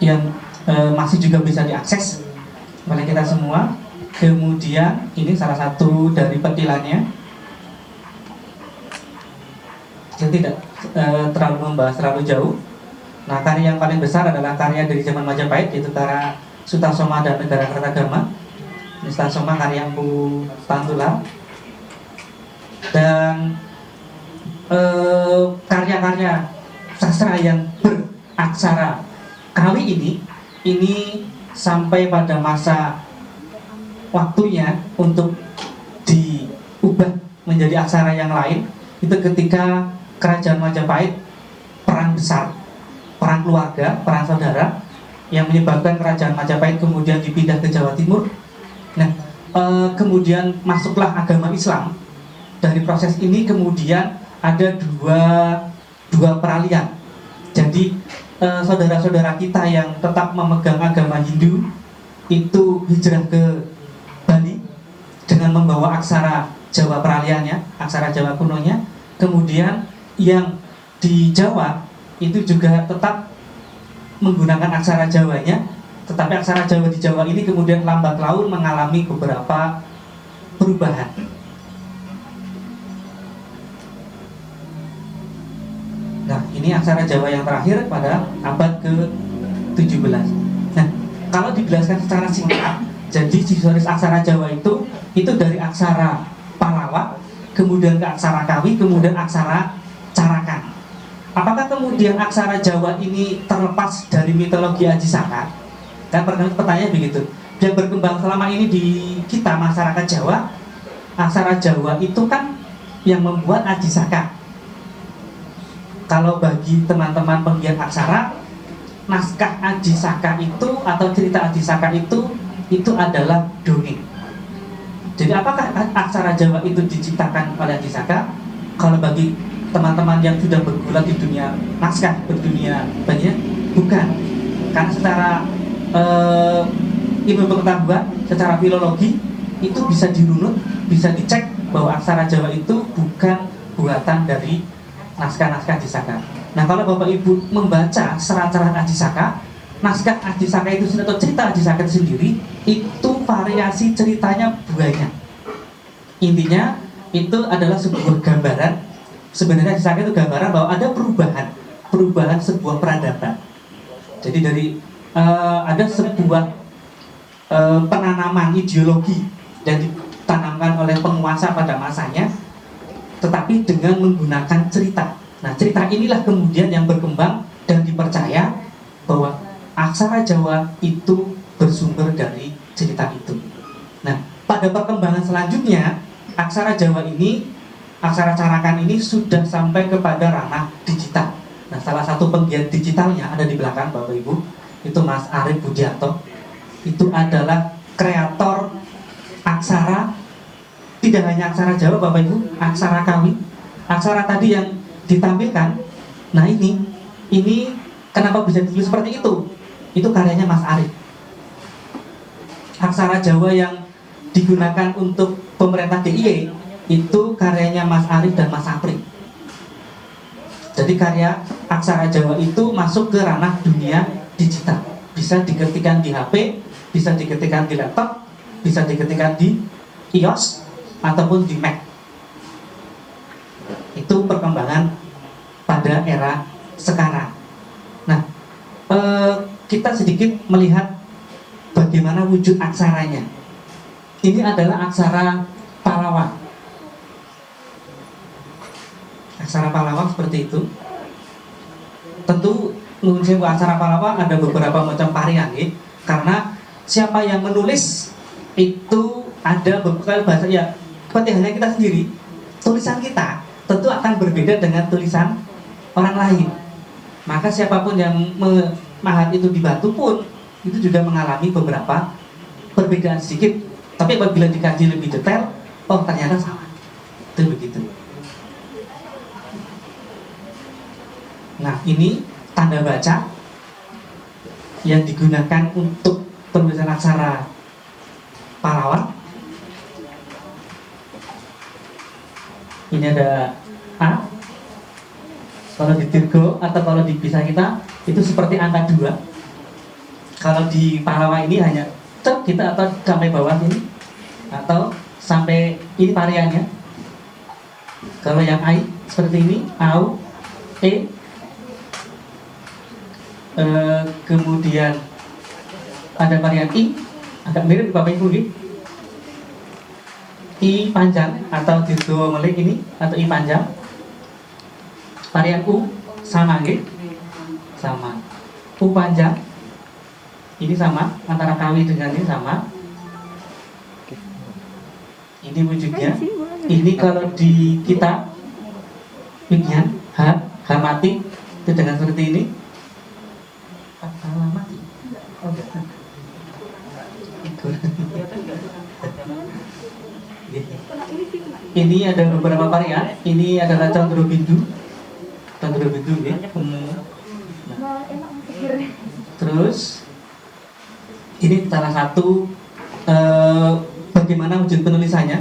yang masih juga bisa diakses oleh kita semua. Kemudian ini salah satu dari petilannya. Saya tidak terlalu membahas terlalu jauh. Nah, karya yang paling besar adalah karya dari zaman Majapahit, yaitu karya Sutasoma dan Negara Kertagama. Sutasoma karya Empu Tantula. Dan karya-karya sastra yang beraksara Kawi ini sampai pada masa waktunya untuk diubah menjadi aksara yang lain itu ketika Kerajaan Majapahit perang besar, perang keluarga, perang saudara yang menyebabkan Kerajaan Majapahit kemudian dipindah ke Jawa Timur. Nah, kemudian masuklah agama Islam. Dari proses ini kemudian ada dua peralihan. Jadi saudara-saudara kita yang tetap memegang agama Hindu itu hijrah ke Bali dengan membawa aksara Jawa peralihannya, aksara Jawa kunonya. Kemudian yang di Jawa itu juga tetap menggunakan aksara Jawanya, tetapi aksara Jawa di Jawa ini kemudian lambat laun mengalami beberapa perubahan. Nah, ini aksara Jawa yang terakhir pada abad ke-17. Nah, kalau dijelaskan secara singkat, jadi historis aksara Jawa itu dari aksara Palawa, kemudian ke aksara Kawi, kemudian aksara Carakan. Apakah kemudian aksara Jawa ini terlepas dari mitologi Aji Saka? Dan pertanyaan begitu. Yang berkembang selama ini di kita masyarakat Jawa, aksara Jawa itu kan yang membuat Aji Saka. Kalau bagi teman-teman penggiat aksara, naskah Aji Saka itu atau cerita Aji Saka itu adalah dongeng. Jadi apakah aksara Jawa itu diciptakan oleh Aji Saka? Kalau bagi teman-teman yang sudah bergulat di dunia naskah, berdunia banyak, bukan. Karena secara ilmu pengetahuan, secara filologi itu bisa dirunut, bisa dicek bahwa aksara Jawa itu bukan buatan dari naskah-naskah Aji Saka. Nah, kalau Bapak Ibu membaca serat-serat Aji Saka, naskah Aji Saka itu sendiri atau cerita Aji Saka itu sendiri, itu variasi ceritanya banyak. Intinya itu adalah sebuah gambaran. Sebenarnya Aji Saka itu gambaran bahwa ada perubahan sebuah peradaban. Jadi dari ada sebuah penanaman ideologi yang ditanamkan oleh penguasa pada masanya, tetapi dengan menggunakan cerita. Nah, cerita inilah kemudian yang berkembang dan dipercaya bahwa aksara Jawa itu bersumber dari cerita itu. Nah, pada perkembangan selanjutnya, aksara Jawa ini, aksara Carakan ini sudah sampai kepada ranah digital. Nah, salah satu penggiat digitalnya ada di belakang Bapak Ibu, itu Mas Arief Budianto. Itu adalah kreator aksara. Tidak hanya aksara Jawa Bapak Ibu, aksara Kawi, aksara tadi yang ditampilkan. Nah, ini kenapa bisa ditulis seperti itu? Itu karyanya Mas Arief. Aksara Jawa yang digunakan untuk pemerintah DIY itu karyanya Mas Arief dan Mas Sapri. Jadi karya aksara Jawa itu masuk ke ranah dunia digital. Bisa diketikkan di HP, bisa diketikkan di laptop, bisa diketikkan di iOS ataupun di Mac. Itu perkembangan pada era sekarang. Nah, kita sedikit melihat bagaimana wujud aksaranya. Ini adalah aksara Palawa. Aksara Palawa seperti itu. Tentu nulis aksara Palawa ada beberapa macam varian, ya. Karena siapa yang menulis itu ada beberapa bahasa, ya seperti halnya kita sendiri, tulisan kita tentu akan berbeda dengan tulisan orang lain. Maka siapapun yang memahat itu di batu pun itu juga mengalami beberapa perbedaan sedikit. Tapi apabila dikaji lebih detail, oh ternyata sama. Itu begitu. Nah, ini tanda baca yang digunakan untuk penulisan aksara Palawa. Ini ada A. Kalau di Dirgo atau kalau di bisa kita itu seperti angka 2. Kalau di pahlawan ini hanya cek kita atau sampai bawah ini, atau sampai ini variannya. Kalau yang I seperti ini, au, e, kemudian ada varian i, agak mirip Bapak Ibu ini. I panjang atau dirdo melik ini, atau i panjang. Varian u sama gitu, sama. U panjang ini sama, antara kawi dengan ini sama. Ini wujudnya. Ini kalau di kita pikian H mati itu dengan seperti ini. Mati. Ini ada beberapa varian. Ini adalah condro bindu ya. Terus ini salah satu bagaimana wujud penulisannya.